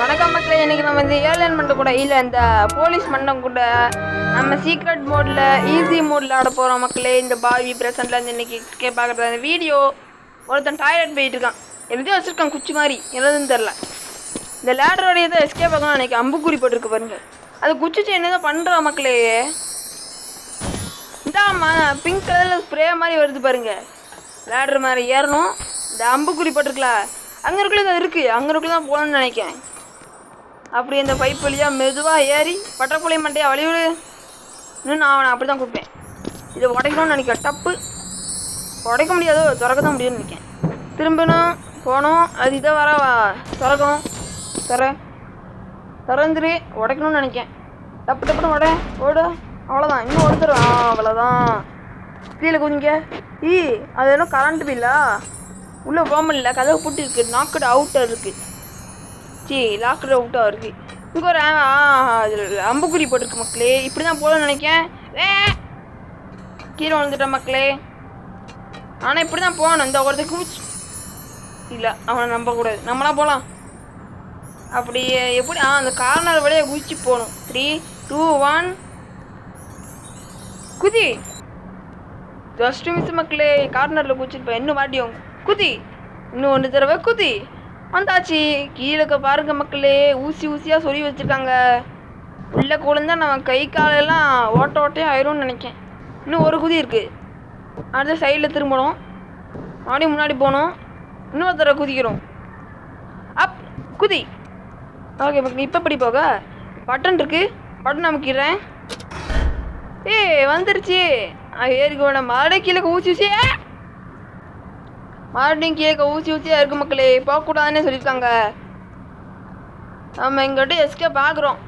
வணக்கம் மக்களே, இன்னைக்கு நம்ம இந்த ஏலியன் மண்டை கூட இல்லை இந்த போலீஸ் மண்டம் கூட நம்ம சீக்ரெட் மோடில் ஈஸி மோடில் ஆட போகிறோம் மக்களே. இந்த பாவி பிரசன்ட்லேருந்து இன்னைக்கு பார்க்குறது அந்த வீடியோ. ஒருத்தன் டாய்லெட் போயிட்டு இருக்கான், எதுவும் வச்சுருக்கான் குச்சி மாதிரி, என்னதுன்னு தெரில. இந்த லேடரோடைய தான் எஸ்கேப் ஆகணும் அன்றைக்கி அம்புக்குறி போட்டிருக்கு பாருங்க. அது குச்சிச்சு என்னதான் பண்ணுறா மக்களே. இந்தாம்மா பிங்க் கலரில் ஸ்ப்ரே மாதிரி வருது பாருங்க, லேடர் மாதிரி ஏறணும். இந்த அம்புக்குறி போட்டிருக்கல அங்கே இருக்குள்ள தான் இருக்குது, அங்கே இருக்குள்ள தான் போகணும்னு நினைக்கிறேன். அப்படி இந்த பைப் வழியாக மெதுவாக ஏறி பட்டக்குள்ளே மண்டையா வழிவிடு. இன்னும் நான் அவனை அப்படி தான் கூப்பிட்டேன். இதை உடைக்கணும்னு நினைக்கிறேன். டப்பு உடைக்க முடியாதோ, திறக்க தான் முடியும்னு நினைக்கிறேன். திரும்பணும் போகணும், அது இதை வர திறக்கணும். திறந்துரு உடைக்கணும்னு நினைக்கிறேன். டப்பு டப்புன்னு ஓடு. அவ்வளோதான், இன்னும் ஒருத்தரும் அவ்வளோதான். கீழே குதிங்க. அது என்ன கரண்ட் பில்லா? உள்ளே போக முடியல, கதவு பூட்டி இருக்குது, நாக்கடு அவுட்டாக இருக்குது. லாக்கடு அவுட்டாக இருக்குது. இங்கே ஒரு அம்புக்குறி போட்டிருக்கு மக்களே. இப்படி தான் போகணும்னு நினைக்கிறேன். கீழே விழுந்துட்டேன் மக்களே. ஆனால் இப்படி தான் போகணும். இந்த ஒருத்தர் கூச்சு இல்லை, அவனை நம்பக்கூடாது, நம்மளாம் போகலாம். அப்படி எப்படி அந்த கார்னர் வழியாக குதிச்சு போகணும். 3, 2, 1 குதி. ஜஸ்ட் மிஸ் மக்களே, கார்னரில் குதிச்சிருப்பேன். இன்னும் மாட்டியும் குதி, இன்னும் 1 தடவை குதி. வந்தாச்சு. கீழே பாருங்க மக்களே, ஊசியாக சொல்லி வச்சுருக்காங்க. உள்ளே குழந்தா நம்ம கை காலெல்லாம் ஓட்டையாக ஆயிரும்னு நினைக்கேன். இன்னும் ஒரு குதி இருக்குது. அடுத்த சைடில் திரும்பணும், மறுபடியும் முன்னாடி போகணும். இன்னொரு தடவை குதிக்கிறோம். அப் குதி. ஓகே மக்கள், இப்போ இப்படி போக பட்டன் இருக்குது, பட்டன் அமுக்கிடுறேன். வந்துருச்சு. ஏறிக்க வேணாம், மறுபடியும் கீழே ஊசியாக இருக்குது மக்களே. போகக்கூடாதுன்னே சொல்லியிருக்காங்க. நம்ம எங்கிட்ட எஸ்கேப் ஆகணும்.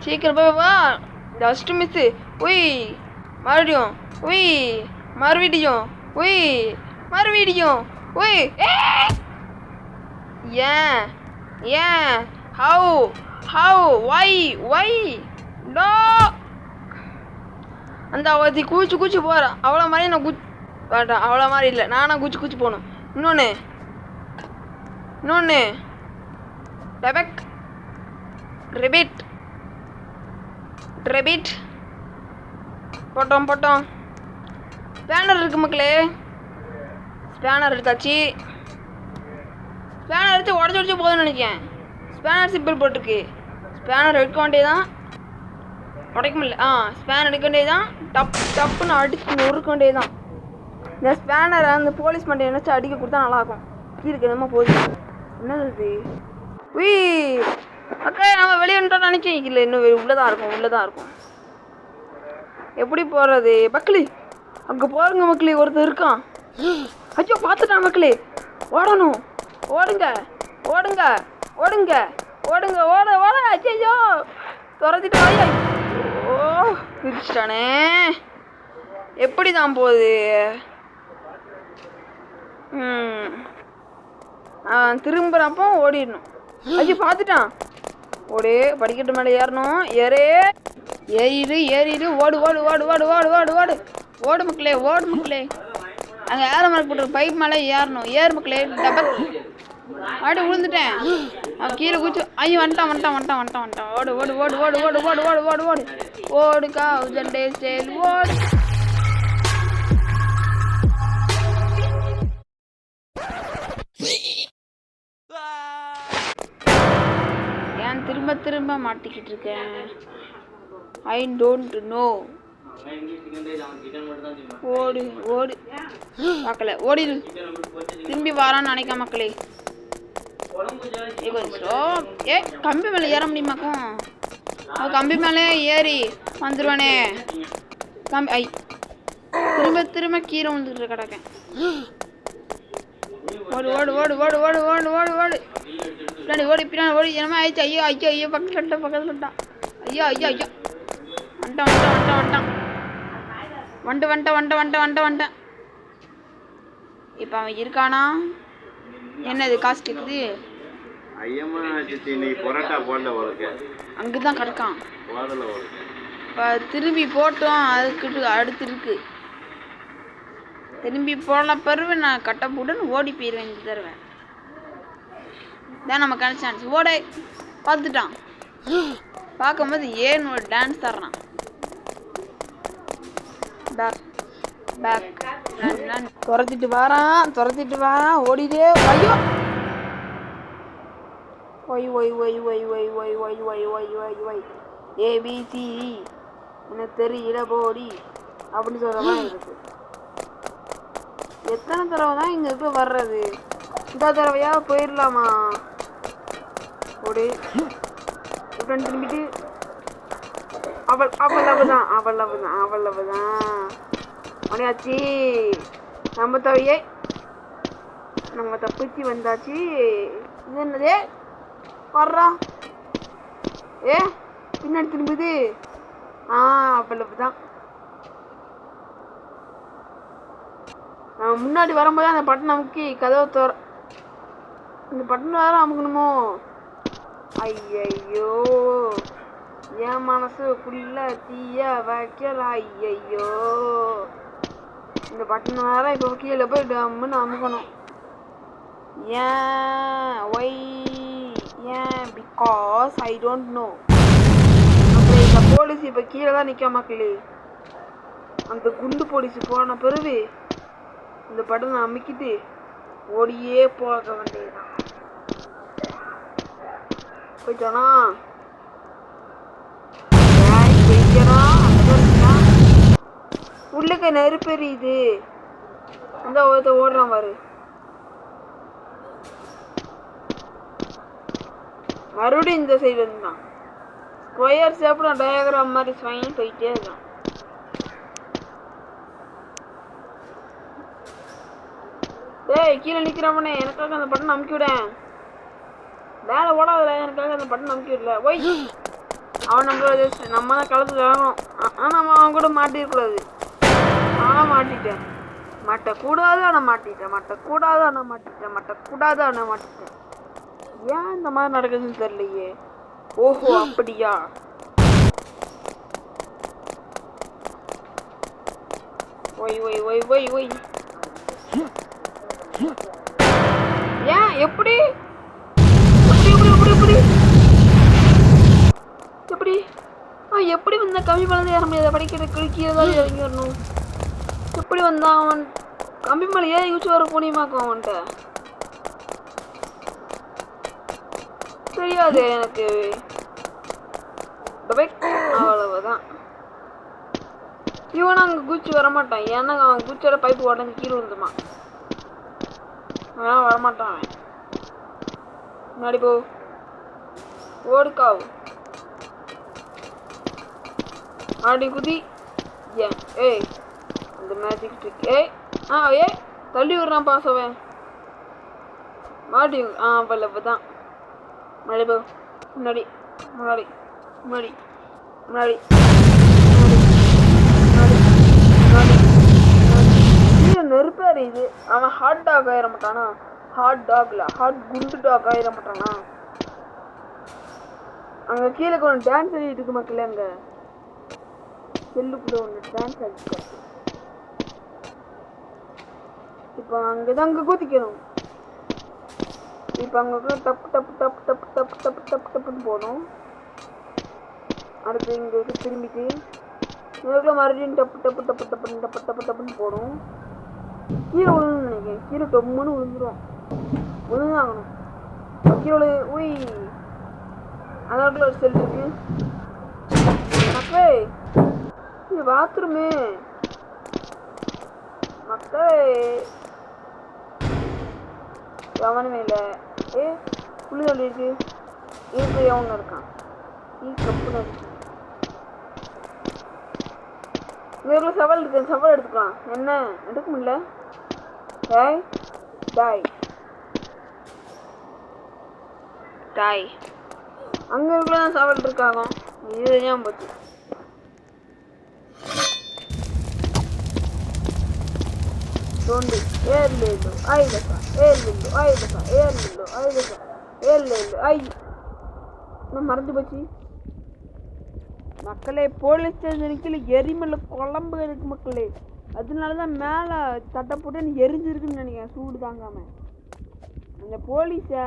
சீக்கிரம் போய் வா. Just miss. மறுபடியும் ஏன் ஹவு வை நோ. அந்த அவதி கூச்சு போகிறான். அவ்வளோ மாதிரி நான் வேண்டாம், அவ்வளோ மாதிரி இல்லை, நானாக கூச்சு போகணும். இன்னொன்று ரெபிட் போட்டோம். ஸ்பேனர் இருக்கு மக்களே. ஸ்பேனர் எடுத்தாச்சு. ஸ்பேனர் எடுத்து உடச்சி போதும்னு நினைக்கிறேன். ஸ்பேனர் சிம்பிள் போட்டிருக்கு. ஸ்பேனர் எடுக்க வேண்டியதான், உடைக்க முடியல. ஸ்பேனர் எடுக்க வேண்டியதான். டப்புன்னு அடிச்சு நொறுக்க வேண்டியதுதான். இந்த ஸ்பேனரை அந்த போலீஸ் மண்டை நினச்சி அடிக்க கொடுத்தா நல்லாயிருக்கும். கீழே என்னமோ போகுது, என்னது அக்கா நம்ம வெளியே வந்துட்டோம்னு நினைச்சேன். இல்லை, இன்னும் உள்ளதான் இருக்கும். எப்படி போகிறது மக்களே? அங்கே போகிறங்க மக்களே, ஒருத்தர் இருக்கான். ஐயோ பார்த்துட்டான் மக்களே. ஓடணும், ஓடுங்க. ஐயோ துரத்திட்டு வாயா. பிரிச்சிட்டானே. எப்படி தான் போகுது? திரும்புறப்போ ஓடிடணும். ஐயோ பார்த்துட்டான். படிக்கட்டு மேலே ஏறணும். ஏறிடு. ஓடு மக்களே. அங்கே ஏற மாதிரி போட்டு பைப் மேலே ஏறணும். மக்களே. டபக் ஆடி விழுந்துட்டேன். கீழே குச்சி. ஐயோ வந்துட்டான். ஓடு காவுஜண்டே ஸ்டைல் ஓடு. ஏன் திரும்ப மாட்டிக்கிட்டு இருக்கேன்? I don't know. ஓடு பார்க்கல, ஓடிடு. திரும்பி வரான்னு நினைக்க மக்களே. கம்பி மேலே ஏற முடியுமாக்கும்? கம்பி மேலே ஏறி வந்துடுவானே. திரும்ப கீரை வந்துட்டு கிடக்கேன். பின்னாடி என்னமா ஆயிடுச்சு. ஐயோ பக்கத்துல வந்துட்டான். ஐயோ வந்துட்டான். இப்போ அவன் இருக்கானா? என்னது காசு கேட்குது? அங்கதான் கிடக்கான். இப்போ திரும்பி போட்டோம், அதுக்கு அடுத்து இருக்கு. திரும்பி போன பிறகு நான் கட்ட போட்டுன்னு ஓடி போயிடுவேன். இந்த தடவை தான் நமக்கான சான்ஸ். ஓட பார்த்துட்டான். பார்க்கும்போது ஏன்னு ஒரு டான்ஸ் தர்றான். பேக் பேக் துரத்திட்டு வாரான் ஓடிட்டே. ஐயோ ஒய் ஒய் ஒய் ஒய் ஒய் ஒய் ஒய் ஒய் ஒய் ஒய் ஒய் ஏபிசி எனக்கு தெரியல போடி அப்படின்னு சொல்லலாம் இருக்கு. எத்தனை தடவை தான் இங்கே இருக்க வர்றது? இந்த தடவையா போயிடலாமா? ஓடு திரும்பிட்டு அவ்வளவுதான் மணியாச்சு. நம்ம தவையே நம்ம தப்பிச்சு வந்தாச்சு. இது என்னதே வர்றா ஏ பின்னாடி திரும்புது. அவ்வளவுதான். நம்ம முன்னாடி வரும்போது அந்த பட்டன் அமுக்கி கதவை தோற இந்த பட்டன் வேற அமுக்கணுமோ? ஐயையோ என் மனசுக்குள்ள தீய வைக்கல. ஐயையோ இந்த பட்டன் வேற இப்போ கீழே போய் டம்முன்னு அமுக்கணும். ஏன் ஒய் ஏன் பிகாஸ் ஐ டோன்ட் நோ. அப்புறம் இந்த போலீஸ் இப்போ கீழே தான் நிற்க மக்களே. அந்த குண்டு போலீஸ் போன பிறகு இந்த பட்டனை அமுக்கிட்டு ஓடியே போக வேண்டியதுதான். போயிட்டோனா உள்ளுக்கு நெருப்பெரியுது. அந்த ஒருத்த ஓடுறான் பாரு. மறுபடியும் இந்த சைடு இருந்தான். ஸ்கொயர் ஷேப்ல டயக்ராம் மாதிரி ஸ்வைன் போயிட்டே இருக்கான். டேய் கீழே நிற்கிறவனே எனக்காக அந்த பட்டன் அமுக்கி விட. வேலை ஓடாதுல எனக்காக அந்த பட்டன் அமுக்கி விடல. ஒய் அவன் நம்ம தான் களத்துல இறங்கணும். நம்ம அவன் கூட மாட்டிருக்கூடாது. ஆனால் மாட்டிட்டேன். மாட்டக்கூடாது ஆனால் மாட்டிட்டேன். ஏன் இந்த மாதிரி நடக்குதுன்னு தெரியலையே. ஓஹோ அப்படியா? ஒய் ஒய் ஒய் ஒய் ஒய் ஏன் எப்படி எப்படி வந்தா கம்மி பண்ணது ஏற முடியாது. படிக்கிறதுக்கு கீழே தான் இறங்கி வரணும். எப்படி வந்தான் அவன்? கம்பி மேலே ஏன் யூஸ் வர போனியமாக்கும் அவன்கிட்ட தெரியாது எனக்கு. அவ்வளவுதான். இவன் அங்கே குச்சி வரமாட்டான். ஏன்னா அவன் குச்சியோட பைப்பு உடஞ்சி கீழே விழுந்துமா. அதெல்லாம் வரமாட்டான் அவன். முன்னாடி போ ஓடுக்காவு ஆடி குதி. ஏன் ஏய் அந்த மேஜிக் ட்ரிக் ஏய் தள்ளி விடுறான் பாசவன் மாடி. அவ்வளவுதான். முன்னாடி போ முன்னாடி முன்னாடி முன்னாடி முன்னாடி நெருப்பா இது. அவன் ஹாட் டாக் ஆயிட மாட்டானா? ஹாட் டாக்ல ஹாட் குண்டு டாக் ஆயிட மாட்டானா? அங்க கீழே கொஞ்சம் டான்ஸ் ஆடிட்டு இருக்கு மக்களே. அங்க செல்லுக்குள்ள ஒன்று டான்ஸ் ஆடிட்டு. இப்போ அங்கதான் அங்க குதிக்கணும். இப்போ அங்க டப்பு டப்பு டப்பு டப்பு டப்பு டப்பு டப்பு டப்புன்னு போகணும். அடுத்து இங்க திரும்பிட்டு மறுபடியும் டப்பு டப்பு டப்பு டப்புன்னு டப்பு டப்பு டப்புன்னு போகணும். கீழே விழுந்து நினைக்கிறேன். கீழே டொம்முன்னு விழுந்துடும். விழுந்தாகணும். கீழே உய் அதோட ஒரு செல் இருக்கு. மக்களே இது பாத்ரூமு. மக்களே எவனுமே இல்லை. புள்ளி தள்ளி இருக்கு. இதுக்கு எவனு இருக்கான். கப்புன்னு இருக்கு. இங்கே சவால் இருக்கு. சவால் எடுத்துக்கலாம். என்ன எடுக்க முடியல. டாய் டாய் டாய் அங்கே இருக்குள்ளதான் சவால் இருக்காங்க. இது ஏன் போச்சு? தோண்டு ஏர்லேலு ஐதக்கா ஏர்லேலு ஐதக்கா ஏர்லேலு ஐதக்கா ஏர்லேலு ஐ நான் மறந்து போச்சு மக்களே. போலீஸ் ஸ்டேஷனுக்கு எரிமலை குழம்பு இருக்கு மக்களே. அதனால தான் மேலே தட்டை போட்டு எரிஞ்சிருக்குன்னு நினைக்கிறேன் சூடு தாங்காமல். அந்த போலீஸை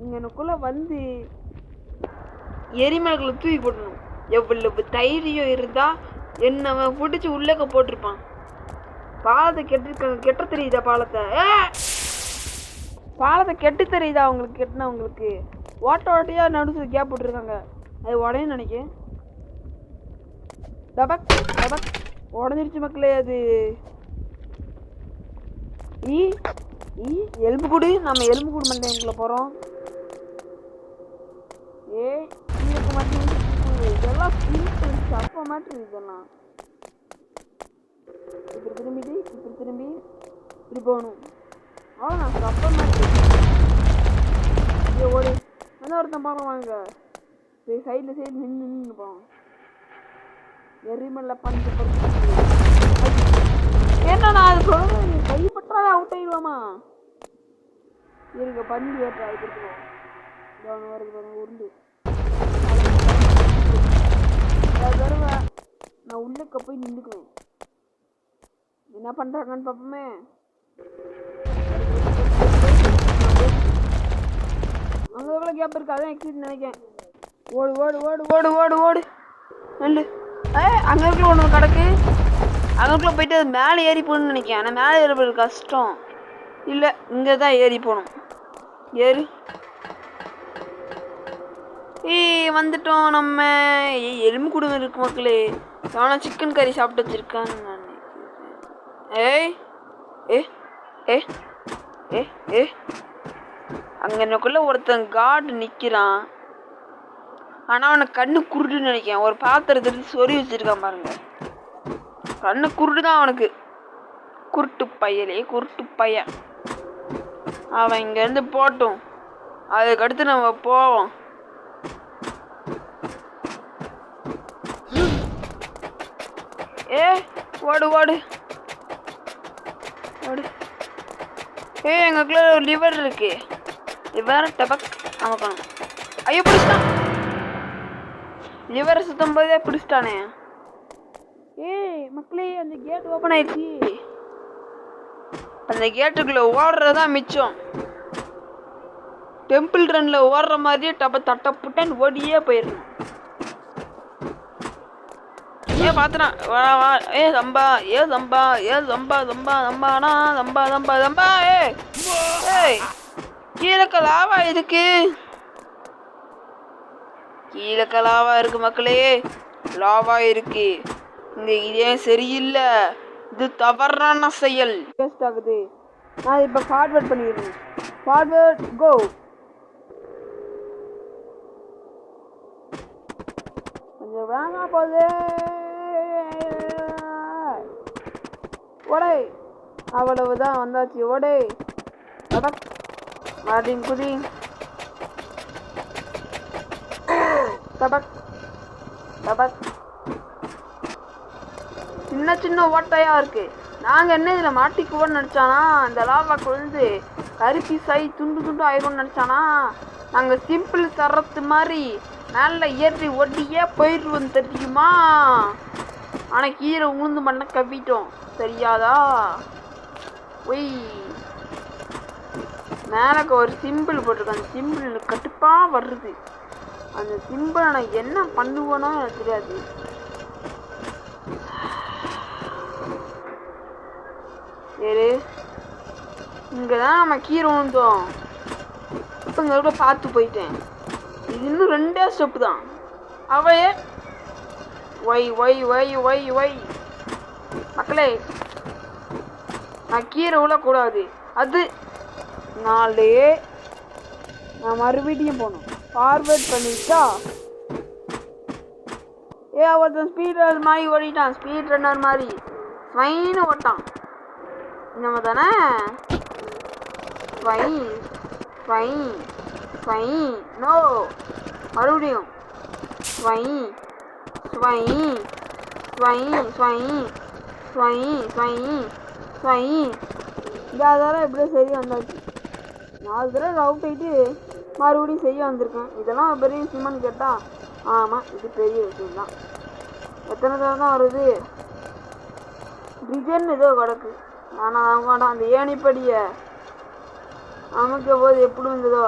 இங்கனுக்குள்ளே வந்து எரிமலைகளை தூக்கி போட்டணும். எவ்வளவு தைரியம் இருந்தால் என்னை பிடிச்சி உள்ளக்க போட்டிருப்பான். பாலத்தை கெட்ட தெரியுதா? பாலத்தை கெட்டு தெரியுதா அவங்களுக்கு? கெட்டினவங்களுக்கு ஓட்டையாக நடுத்து கேப் போட்டிருக்காங்க. அது உடையும் நினைக்கிறேன். டபக் டபக் உடஞ்சிருச்சு மக்களே. அது எலும்பு கூடு. நம்ம எலும்பு கூடு மண்டே உங்களை போகிறோம். இதுக்கு மட்டும் இதெல்லாம் அப்போ மாட்டு. இதெல்லாம் இப்படி திரும்பிட்டு இப்படி திரும்பி இப்படி போகணும். நான் அப்போ மாட்டு ஓடி வந்து ஒருத்தன் பார்க்கலாம். வாங்க சைடில் நின்று போவோம். எரிமல்ல பஞ்சு என்னண்ணா அது சொல்லுங்க. கைப்பற்றா அவுட் ஆயிடுவாமா? இருக்க பஞ்சு வேட்டா கொடுத்துருவோம். வருது பாருங்க உருண்டு. தடவை நான் உள்ளக்க போய் நின்றுக்குவேன். என்ன பண்ணுறாங்கன்னு பார்ப்போமே. அங்கே எவ்வளோ கேப் இருக்கு? அதான் எக்ஸிட் நினைக்கிறேன். ஓடு ஓடு ஓடு ஓடு ஓடு ஓடு நெல்லு. அங்கே இருக்குள்ள ஒன்று கிடக்கு. அங்கேக்குள்ளே போயிட்டு அது மேலே ஏறி போகணும்னு நினைக்கிறேன். ஆனால் மேலே ஏறி போகிறது கஷ்டம். இல்லை இங்கே தான் ஏறி போகணும். ஏறு. வந்துட்டோம் நம்ம. எலும்பு குடும்பம் இருக்கு மக்களே. எவனா சிக்கன் கறி சாப்பிட்டு வச்சிருக்கான்னு நான் நினைக்கிறேன். அங்கே எனக்குள்ள ஒருத்தன் காடு நிற்கிறான். ஆனால் அவனை கண்ணு குருடுன்னு நினைக்கிறேன். ஒரு பாத்திரத்துக்கு சொறி வச்சிருக்கான் பாருங்க. கண்ணு குருடு தான் அவனுக்கு. குருட்டு பையன். அவன் இங்கேருந்து போட்டோம். அதுக்கடுத்து நம்ம போவோம். ஓடு ஓடு ஓடு. எங்களுக்குள்ள ஒரு லிவர் இருக்கு. லிவர் டபக் அமக்கணும். ஐயோ பிடிச்சிட்டான். லிவரை சுத்தம் போதே பிடிச்சிட்டானே. மக்களே அந்த கேட் ஓப்பன் ஆயிடுச்சு. அந்த கேட்டுக்குள்ள ஓடுறதான் மிச்சம். டெம்பிள் ரன்ல ஓடுற மாதிரியே தட்ட புட்டன்னு ஓடியே போயிடணும். பாத்துனா சம்பா சம்பா. கீழக்கலாவா இதுக்கு? கீழக்கலாவா இருக்கு மக்களே. லாவா இருக்கு. இந்த இதே சரியில்லை. இது தவறான செயல். வேஸ்ட் ஆகுது. நான் இப்போ ஃபார்வர்ட் பண்ணிடுறேன். ஃபார்வர்ட் கோ. கொஞ்சம் வேணா போகுது. ஓடை அவ்வளவுதான் வந்தாச்சு. ஓடை டபக் மார்டின் குதி. டபக் டபக். சின்ன சின்ன ஓட்டையா இருக்கு. நாங்கள் என்ன இதில் மாட்டிக்குவோன்னு நினச்சானா? அந்த லாவாக்கு வந்து கருப்பி சை துண்டு துண்டு ஆயிரும்னு நினச்சானா? நாங்கள் சிம்பிள் சரத்து மாதிரி மேலே ஏறி ஒட்டியே போயிடுவோம் தெரியுமா? ஆனால் கீழே உளுந்து பண்ண கவிட்டோம். தெரியாதா? ஒய் மேலக்கு ஒரு சிம்பிள் போட்டிருக்கேன். அந்த சிம்பிள் கட்டுப்பாக வருது. அந்த சிம்பிளை நான் என்ன பண்ணுவேனோ எனக்கு தெரியாது. சரி இங்கே தான் நம்ம கீரை விழுந்தோம். இப்போ இங்கே கூட பார்த்து போயிட்டேன். இது இன்னும் 2 ஸ்டெப்பு தான். அவையே ஒய் ஒய் ஒய் ஒய் ஒய். மக்களே நான் கீரை விழக்கூடாது. அது 4 நான் மறுபடியும் போகணும். ஃபார்வர்ட் பண்ணிட்டா ஒருத்தன் ஸ்பீட் ரன்னர் மாதிரி ஓடிட்டான். ஸ்பீட் ரன்னர் மாதிரி ஸ்வைன்னு ஓட்டான். நம்ம தானே ஸ்வை ஸ்வை ஸ்வை. நோ மறுபடியும் ஸ்வை ஸ்வை ஸ்வை ஸ்வை ஸ்வை ஸ்வை ஸ்வை. இந்த அதெல்லாம் எப்படியோ சரியாக வந்தாச்சு. 4 தடவை அவுட் ஆகிட்டு மறுபடியும் செய்ய வந்திருக்கேன். இதெல்லாம் பெரிய விஷயமானு கேட்டால் ஆமாம் இது பெரிய விஷயம்தான். எத்தனை தடவை தான் வருது? டிசைன் ஏதோ கிடக்கு. ஆனால் அவங்க அந்த ஏணிப்படியை அமைக்க போது எப்படி இருந்ததோ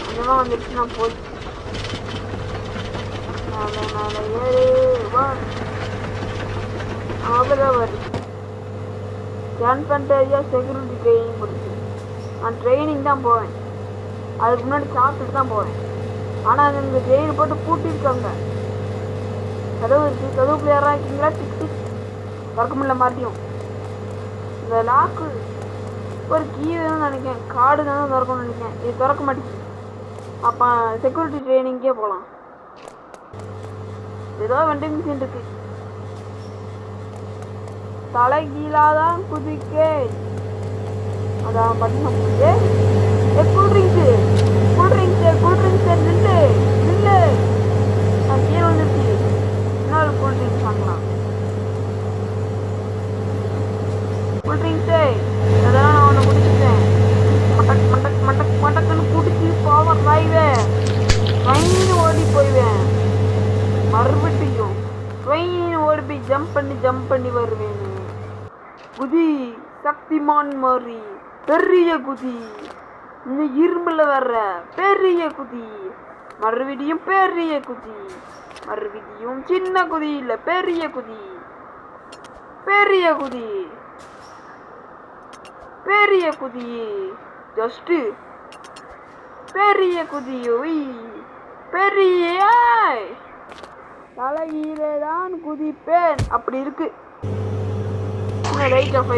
அந்த மாதிரி வந்துடுச்சுன்னா போச்சு. மேலே ஏறு வா. அவ்வளோதான் வருது. ஸ்கேன் பண்ணிட்டு செக்யூரிட்டி ட்ரைனிங் கொடுத்து நான் ட்ரைனிங் தான் போவேன். அதுக்கு முன்னாடி சாப்பிட்டுட்டு தான் போவேன். ஆனால் அது இந்த ட்ரெயின் போட்டு பூட்டிருக்காங்க. கதவு இருக்குது. கதவுக்குள்ள யாராக இருக்கீங்களா? டிக் டிக் திறக்க முடியல. மாட்டியும் இந்த லாக்கு ஒரு கீ வேணும்னு நினைக்கிறேன். கார்டு தான் திறக்கணும்னு நினைக்கிறேன். இது திறக்க மாட்டேங்குது. அப்போ செக்யூரிட்டி ட்ரைனிங்கே போகலாம். ஏதோ வெண்டிங் மிஷின் இருக்கு. தலை கீழாதான் குதிக்கே. அதான் பண்ண முடியுது. கூல்ட்ரிங்க்ஸு நில்லு நில்லு. நான் கீழே வந்துருச்சு. இன்னொரு கூல்ட்ரிங்க்ஸ் வாங்கலாம். கூல்ட்ரிங்க்ஸு அதான் நான் ஒன்று குடிச்சிட்டேன். மட்டக் மட்டக் மட்டக் மட்டக்குன்னு குடிச்சு போவேன். ட்ரெயின் ஓடி போய்வேன். மறுபடியும் ட்ரெயின் ஓடி போய் ஜம்ப் பண்ணி வருவேன். குதி சக்திமான் மாதிரி பெரிய குதி. இந்த இரும்புல வர்ற பெரிய குதி. மறுபடியும் பெரிய குதி. மறுபடியும் சின்ன குதி இல்லை பெரிய குதி. பெரிய குதி பெரிய குதி. ஜஸ்ட் பெரிய குதி. பெரிய தலையிலே தான் குதிப்பேன். அப்படி இருக்கு. ரைட் ஆஃப்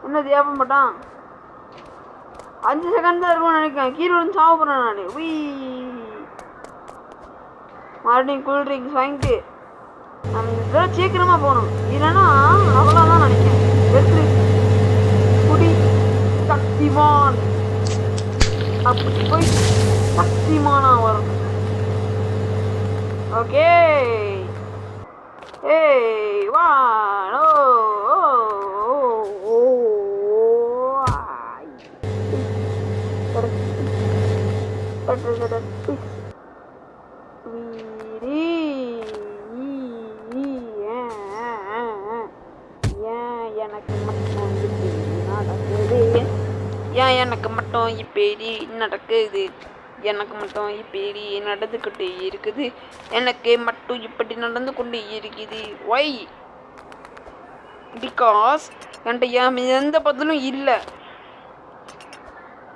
என்ன தேவை மாட்டான். 5 செகண்ட் தான் இருக்கும்னு நினைக்கிறேன். கீழே வந்து சாவ போறேன் நான். மறுபடியும் கூல்ட்ரிங்க்ஸ் வாங்கிட்டு நம்ம இதெல்லாம் சீக்கிரமா போகணும். இல்லைன்னா அவ்வளோதான் நினைக்கிறேன். வெற்றி குடி சக்திமான். அப்படி போய் சக்திமானா வரும். ஓகே ஏய் வா ஓ எனக்கு மட்டும் இப்படி நடக்குது. எனக்கு மட்டும் இப்படி நடந்துக்கிட்டே இருக்குது. எனக்கு மட்டும் இப்படி நடந்து கொண்டே இருக்குது. ஒய் பிகாஸ் என்கிட்ட எந்த பதிலும் இல்லை.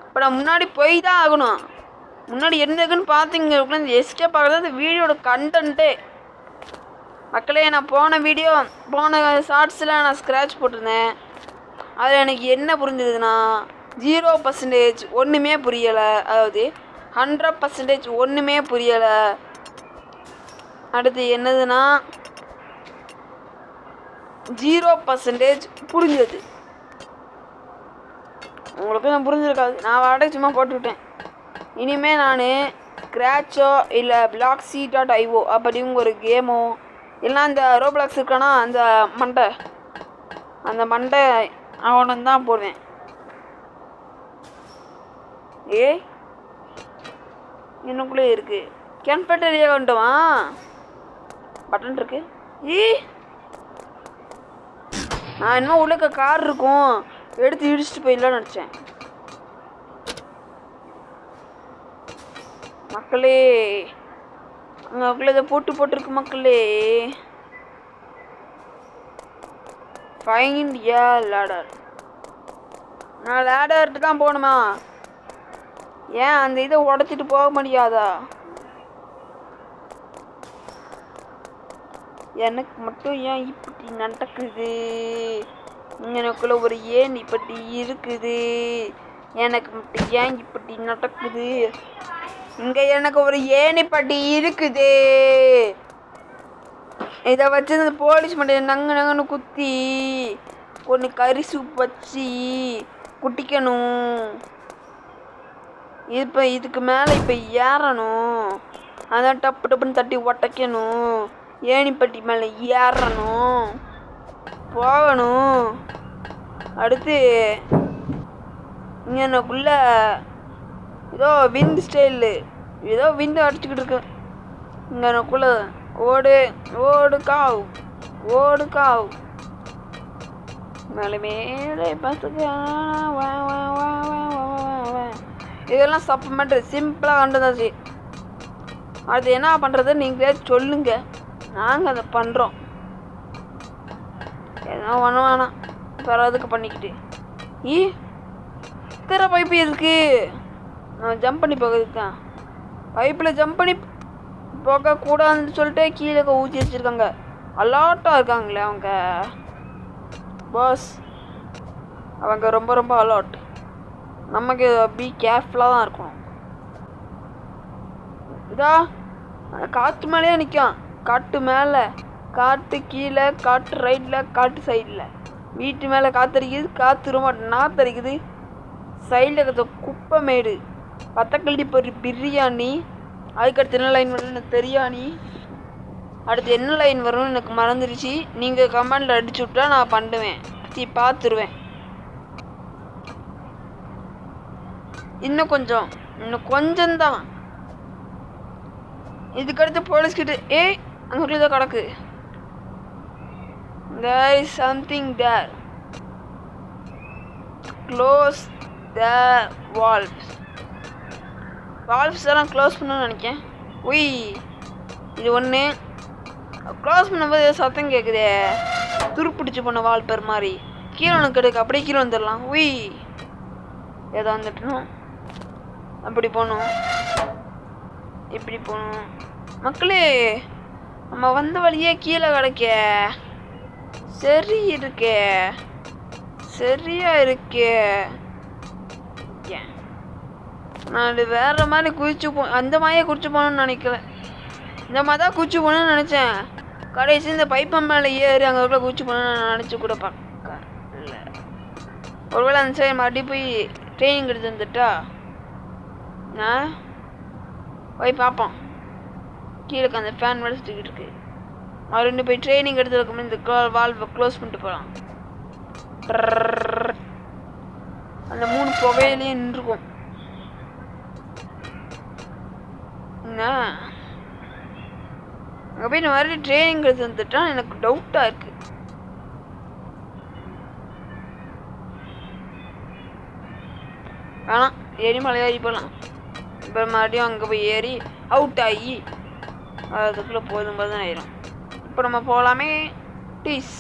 இப்போ நான் முன்னாடி போய் தான் ஆகணும். முன்னாடி என்ன இருக்குன்னு பார்த்தீங்க. இந்த எஸ்கேப் ஆகிறது அந்த வீடியோட கண்டென்ட்டே. மக்களே நான் போன ஷார்ட்ஸில் நான் ஸ்க்ராட்ச் போட்டிருந்தேன். அதில் எனக்கு என்ன புரிஞ்சதுன்னா 0% ஒன்றுமே புரியலை. அதாவது 100% ஒன்றுமே புரியலை. அடுத்து என்னதுன்னா 0% புரிஞ்சது. உங்களுக்கு நான் புரிஞ்சிருக்காது. நான் வாடகை சும்மா போட்டுவிட்டேன். இனிமேல் நான் ஸ்க்ராட்சோ இல்லை bloxy.io அப்படிங்கிற ஒரு கேமோ இல்லைனா அந்த ரோப்ளாக்ஸ் இருக்கானா அந்த மண்டை அவனும் தான் போடுவேன். இன்னுக்குள்ளே இருக்கு. கேன்பேட்டர் ஏரியா வந்துட்டுமா பட்டன் இருக்கு. நான் இன்னும் உள்ள கார் இருக்கும் எடுத்து இடிச்சுட்டு போயிடலான்னு நினச்சேன். மக்களே அங்கே இதை போட்டிருக்கு மக்களே. ஃபைண்ட் ஏ லேடர். நான் லேடர்ட்டு தான் போகணுமா? ஏன் அந்த இதை உடச்சிட்டு போக முடியாதா? எனக்கு மட்டும் ஏன் இப்படி நடக்குது? எனக்குள்ள ஒரு ஏன் இப்படி இருக்குது? எனக்கு மட்டும் ஏன் இப்படி நடக்குது? இங்கே எனக்கு ஒரு ஏணிப்பட்டி இருக்குது. இதை வச்சு அந்த போலீஸ் மட்டும் நங்குன்னு குத்தி ஒன்று கறி சூப் வச்சு குட்டிக்கணும். இப்போ இதுக்கு மேலே இப்போ ஏறணும். அதான் டப்புன்னு தட்டி உடைக்கணும். ஏணிப்பட்டி மேலே ஏறணும், போகணும். அடுத்து எனக்குள்ள ஏதோ விண்ட் ஸ்டைலு, ஏதோ விண்டு அடிச்சுக்கிட்டு இருக்கு இங்கே எனக்குள்ள. ஓடு ஓடு காவ், ஓடு காவ். மேலே மேலே பார்த்துக்க. இதெல்லாம் சப்ளிமெண்ட் சிம்பிளாக கண்டுதாச்சு. அது என்ன பண்ணுறது நீங்களே சொல்லுங்க, நாங்கள் அதை பண்ணுறோம். எதனா பண்ண வேணாம் வராதுக்கு பண்ணிக்கிட்டு. இத்தனை பைப்பு இருக்கு, நான் ஜம்ப் பண்ணி போகிறதுக்கு தான். பைப்பில் ஜம்ப் பண்ணி போகக்கூடாதுன்னு சொல்லிட்டு கீழே ஊற்றி வச்சுருக்காங்க. அலாட்டாக இருக்காங்களே அவங்க பாஸ், அவங்க ரொம்ப ரொம்ப அலாட். நமக்கு பி கேர்ஃபுல்லாக தான் இருக்கணும். இதா காற்று மேலேயே நிற்கும். காட்டு மேலே, காட்டு கீழே, காட்டு ரைட்டில், காட்டு சைடில். வீட்டு மேலே காற்றடிக்குது, காற்று ரொம்ப நாற்றடிக்குது. சைடில் இருக்கிற குப்பை மேடு, பத்தக்கல்லி பொரி பிரியாணி. அதுக்கடுத்து என்ன லைன் வரும்னு எனக்கு தெரியாணி. அடுத்து என்ன லைன் வரும்னு எனக்கு மறந்துடுச்சு. நீங்கள் கமெண்டில் அடிச்சு விட்டா நான் பண்ணுவேன், பார்த்துருவேன். இன்னும் கொஞ்சம்தான். இதுக்கடுத்து போலீஸ்கிட்ட அங்கே ஒரு இதை கிடக்கு. There is something there. Close the valves. Valves எல்லாம் க்ளோஸ் பண்ணணும்னு நினைக்கேன். உய், இது ஒன்று க்ளோஸ் பண்ணும்போது ஏதோ சத்தம் கேட்குதே, துருப்பிடிச்சு போன வால்பர் மாதிரி. கீழே ஒன்று கெடுக்கு, அப்படியே கீழே வந்துடலாம். உய், ஏதோ வந்துட்டணும். அப்படி போகணும், இப்படி போகணும். மக்களே, நம்ம வந்த வழியே கீழே கிடைக்க சரி இருக்கே, சரியா இருக்கே. நான் வேற மாதிரி அந்த மாதிரியே குதிச்சு போகணும்னு நினைக்கல. இந்த மாதிரி தான் குதிச்சு போகணும்னு நினச்சேன். கடைசி இந்த பைப்பை மேலே ஏறி அங்கே கூட குதிச்சு போகணும்னு நான் நினச்சி கூட பார்க்க இல்லை. ஒருவேளை அந்த சைடு மறுபடியும் போய் ட்ரைனிங் எடுத்து வந்துட்டா நான் போய் பார்ப்போம். கீழே அந்த ஃபேன் மேலே சுற்றிக்கிட்டு இருக்கு. மறுபடியும் போய் ட்ரைனிங் எடுத்து இந்த வால்வை க்ளோஸ் பண்ணிட்டு போகலாம். அந்த 3 புகையிலேயே நின்றுக்கும். அங்கே போய் நான் மறுபடியும் ட்ரைனிங் எடுத்து வந்துட்டா எனக்கு டவுட்டாக இருக்கு. வேணாம், ஏறி மலை ஏறி போகலாம். இப்போ மறுபடியும் அங்கே போய் ஏறி அவுட் ஆகி அதுக்குள்ளே போதும் தான் ஆயிரும். இப்போ நம்ம போகலாமே. டீஸ்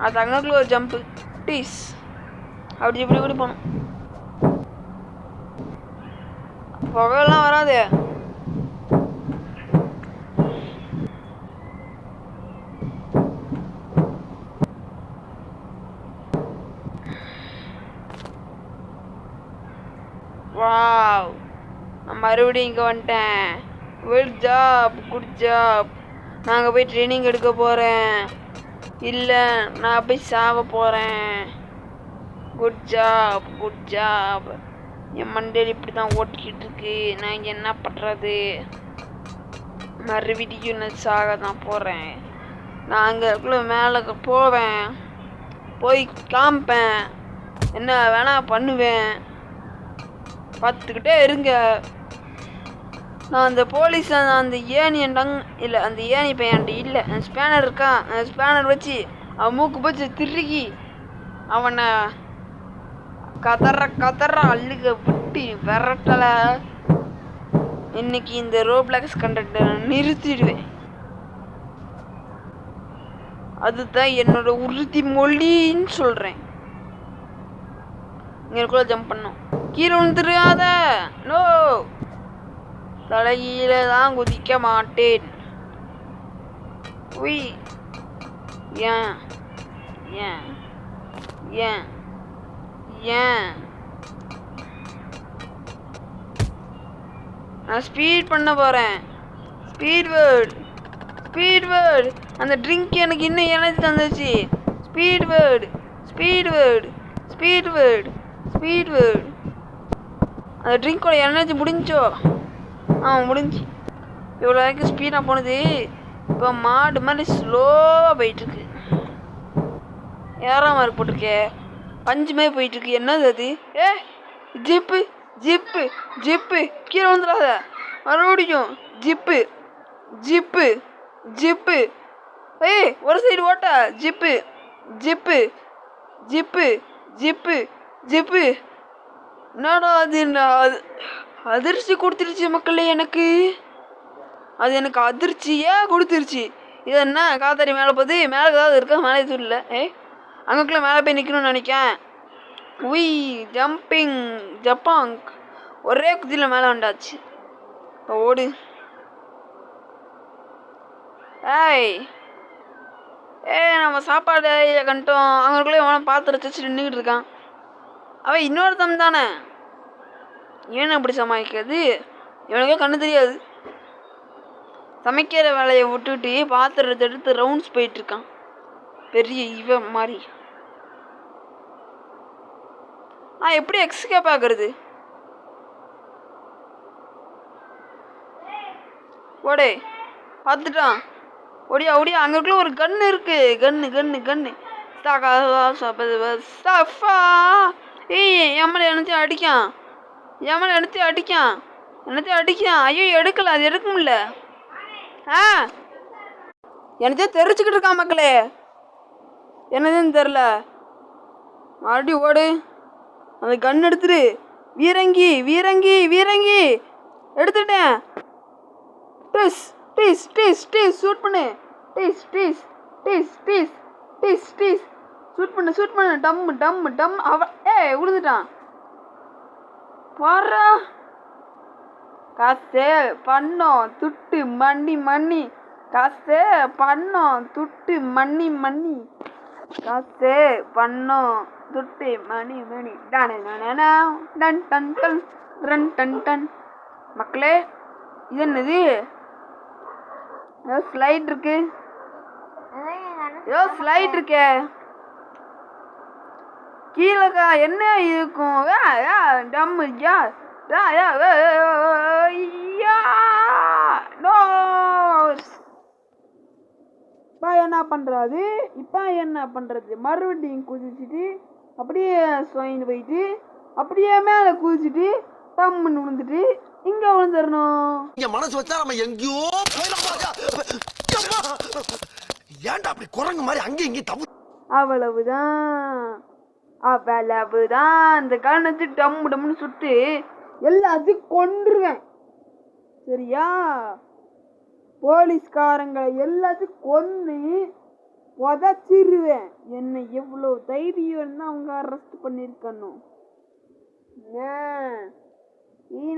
அது அங்கக்குள்ள ஒரு ஜம்ப்பு. டீஸ் அப்படி இப்படி இப்படி போகணும். புகையெல்லாம் வராது. வாவ், நான் மறுபடியும் இங்கே வந்துட்டேன். Good job, good job. நாங்கள் போய் ட்ரைனிங் எடுக்க போகிறேன். இல்லை, நான் போய் சாவ போகிறேன். Good job, good job. என் மண்டையில் இப்படி தான் ஓட்டிக்கிட்டு இருக்கு. நான் இங்கே என்ன பண்ணுறது? மறுபடியும் நான் சாக தான் போகிறேன். நான் அங்கே மேலே போவேன், போய் காமிப்பேன், என்ன வேணா பண்ணுவேன். பார்த்துக்கிட்டே இருங்க. நான் அந்த போலீஸ் அந்த ஏணி இல்லை, அந்த ஏணி பையன்ட்டு இல்லை, அந்த ஸ்பேனர் இருக்கான். அந்த ஸ்பேனர் வச்சு அவன் மூக்கு போச்சு திருக்கி அவனை கதற அள்ளுக விட்டு விரட்டலை. இன்னைக்கு இந்த ரோப்ளாக்ஸ் கண்டக்டை நிறுத்திடுவேன். அதுதான் என்னோட உறுதிமொழின்னு சொல்கிறேன். இங்கேக்குள்ள ஜம்ப் பண்ணும். கீழே விழுந்துடாத. நோ, தலைகீழ தான் குதிக்க மாட்டேன். உய், ஏன் ஏன் ஏன் ஏன் நான் ஸ்பீட் பண்ண போகிறேன். Speed word, speed word. அந்த ட்ரிங்க் எனக்கு இன்னும் எனர்ஜி தந்துச்சு. Speed word, speed word, speed word, speed word. அந்த ட்ரிங்கோட எனர்ஜி முடிஞ்சோ? முடிஞ்சு. இவ்வளோ வரைக்கும் ஸ்பீடாக போனது இப்போ மாடு மாதிரி ஸ்லோவாக போயிட்டுருக்கு. ஏறாம மாதிரி போட்டிருக்கே, பஞ்சு மாதிரி போயிட்டுருக்கு. என்னது அது? ஜிப்பு ஜிப்பு ஜிப்பு கீழே வந்துடாத மறுபடியும் ஜிப்பு ஜிப்பு ஜிப்பு ஏய் ஒரு சைடு ஓட்ட zip zip zip zip zip என்னடா அது அதிர்ச்சி கொடுத்துருச்சு மக்களே எனக்கு. அது எனக்கு அதிர்ச்சியே கொடுத்துருச்சு. இது என்ன காத்தாடி மேலே போகுது, மேலே ஏதாவது இருக்கா, மேலே எதுவும் இல்லை. அங்கக்குள்ளே மேலே போய் நிற்கணும்னு நினைக்கேன். உய் ஜம்பிங் ஜப்பாங் ஒரே குதியில் மேலே வந்தாச்சு. இப்போ ஓடு. நம்ம சாப்பாடு கண்டோம். அவங்களுக்குள்ளே எவனை பாத்திரத்தை வச்சு நின்றுக்கிட்டு இருக்கான். அவன் இன்னொருத்தம் தானே, இவனை எப்படி சமாளிக்கிறது? இவனுக்கே கண்ணு தெரியாது. சமைக்கிற வேலையை விட்டுட்டு பாத்திரத்தை எடுத்து ரவுண்ட்ஸ் போயிட்டுருக்கான் பெரிய இவன் மாதிரி. நான் எப்படி எக்ஸ்கேப் ஆகுறது? ஓடே பார்த்துட்டான். ஒடியா ஒடியா அங்கக்குள்ள ஒரு கன்னு இருக்கு. கன்னு கன்னு கன்னு ஏய் எம்மளை என்னத்தையும் அடிக்கான். எம்மளை என்னத்தையும் அடிக்கான். என்னத்தையும் அடிக்கான். ஐயோ எடுக்கல, அது எடுக்க முடியல. என்னத்தையும் தெரிச்சுக்கிட்டு இருக்கான் மக்களே. என்னதுன்னு தெரில. மறுபடியும் ஓடு. அந்த கன் எடுத்துரு. வீரங்கி வீரங்கி வீரங்கி எடுத்துட்டேன். டீஸ் டீஸ் டீஸ் டீஸ் ஷூட் பண்ணு. டீஸ் டீஸ் டீஸ் டீஸ் டீஸ் டீஸ் ஷூட் பண்ணு ஷூட் பண்ணு. டம் டம் டம் அவ விழுந்துட்டான். பாரா காசு பண்ணோம் துட்டு மண்ணி மண்ணி. காசு பண்ணோம் துட்டு மண்ணி மண்ணி. காசு பண்ணோம் துட்டு மணி மணி. டன் டன் டன் டன் ரன் டன் டன். மக்களே இது என்னது? ஏதோ ஸ்லைட் இருக்கு. ஏதோ ஸ்லைட் இருக்கே கீழக்கா. என்ன இருக்கும்? டம் இப்போ என்ன பண்ணுறாது? இப்போ என்ன பண்ணுறது? மறுபடியும் குதிச்சுட்டு அப்படியே சுவைந்து போயிட்டு அப்படியே மேலே குதிச்சுட்டு டம்முன்னு விழுந்துட்டு இங்க விழுந்துடணும். இங்க மனசு வச்சா நம்ம எங்கேயோ ஏன்டா அப்படி குரங்கு மாதிரி அங்கேயும் இங்கேயும் தப்பு. அவ்வளவுதான் அவ்வளவுதான். அந்த கண்ணத்து டம்மு டம்முன்னு சுட்டு எல்லாத்தையும் கொன்றுவேன். சரியா? போலீஸ்காரங்களை எல்லாத்தையும் கொன்று உதச்சிருவேன். என்னை எவ்வளோ தைரியம் தான் அவங்க அரெஸ்ட் பண்ணியிருக்கணும்.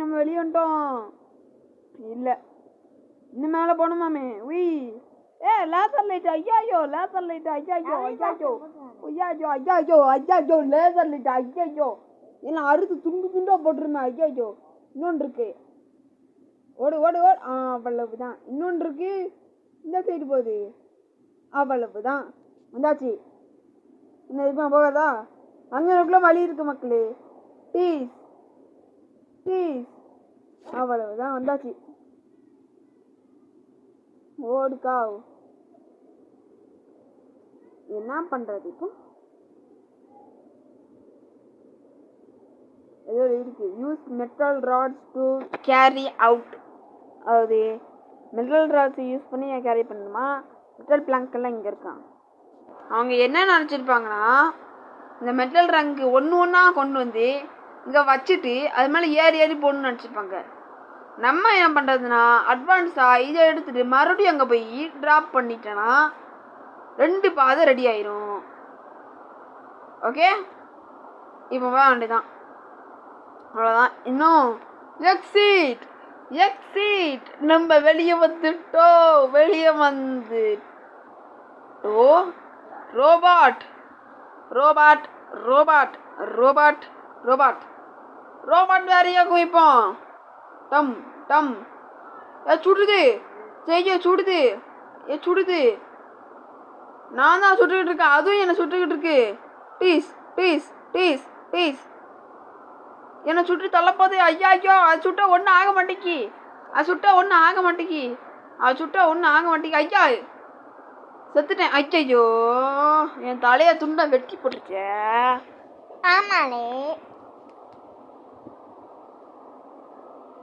நம்ம வெளியே வந்துட்டோம். இல்லை இன்னும் மேலே போகணுமாமே. உய் லேசர் லைட். ஐயாயோ லேசர் லைட். ஐயாயோ ஐயாயோ ஐயாயோ ஐயாயோ ஐயாயோ லேசர் லைட். ஐயாயோ என்ன அறுத்து துண்டு துண்டா போட்டுருமே. ஐயாயோ இன்னொன்று இருக்கு. ஓடு ஓடு ஓடு. அவ்வளவுதான். இன்னொன்று இருக்கு இந்த சைடு போகுது. அவ்வளவுதான் வந்தாச்சு. இன்னும் இருக்குமா போகாதா? அங்கே எனக்குள்ள வழி இருக்கு மக்களே. Please please. அவ்வளவுதான் வந்தாச்சு. ஓடுக்கா. என்ன பண்றது இப்போ? ஏதோ இருக்கு. Use metal rods to carry out. அதாவது மெட்டல் ராட்ஸ் யூஸ் பண்ணி கேரி பண்ணணுமா? மெட்டல் பிளாங்க் எல்லாம் இங்கே இருக்கான். அவங்க என்ன நினச்சிருப்பாங்கன்னா இந்த மெட்டல் ரங்கு ஒன்று ஒன்றா கொண்டு வந்து இங்கே வச்சுட்டு அது மேலே ஏறி ஏறி போடணும்னு நினச்சிருப்பாங்க. நம்ம என்ன பண்ணுறதுன்னா அட்வான்ஸாக இதை எடுத்துகிட்டு மறுபடியும் அங்கே போய் ட்ராப் பண்ணிட்டேன்னா 2 பாதை ரெடி ஆயிரும். ஓகே இப்போ வேண்டியதான். அவ்வளோதான். இன்னும் எக்ஸிட் எக்ஸிட். நம்ம வெளியே வந்துட்டோம். வெளியே வந்துட்டோ. Robot robot robot robot robot robot வேறையா குவிப்போம். டம் டம். சுடுது செய்ய சுடுது. சுடுது. நான் தான் சுட்டுக்கிட்டு இருக்கேன். அதுவும் என்னை சுட்டுக்கிட்டு இருக்கு. டீஸ் டீஸ் டீஸ் டீஸ் என்னை சுட்டு தள்ளப்போது. ஐயா ஐயோ அது சுட்டா ஒன்றும் ஆக மாட்டேங்கி. அது சுட்டா ஒன்றும் ஆக மாட்டேங்கி. அது சுட்டா ஒன்றும் ஆக மாட்டேங்கி. ஐயா செத்துட்டேன். ஐயோ என் தலையை துண்டா வெட்டி போட்டுருச்சே. ஆமாலே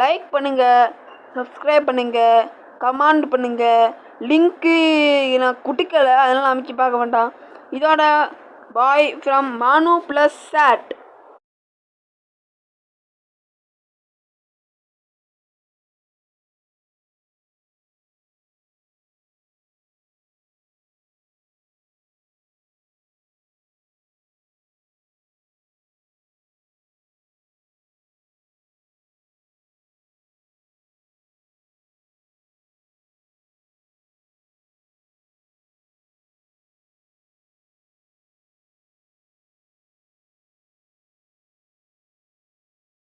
லைக் பண்ணுங்கள், சப்ஸ்கிரைப் பண்ணுங்கள், கமெண்ட் பண்ணுங்கள். லிங்க்கு நான் குட்டிக்கலை, அதனால் அமைச்சு பார்க்க வேண்டாம். இதோட bye from Manu plus chat.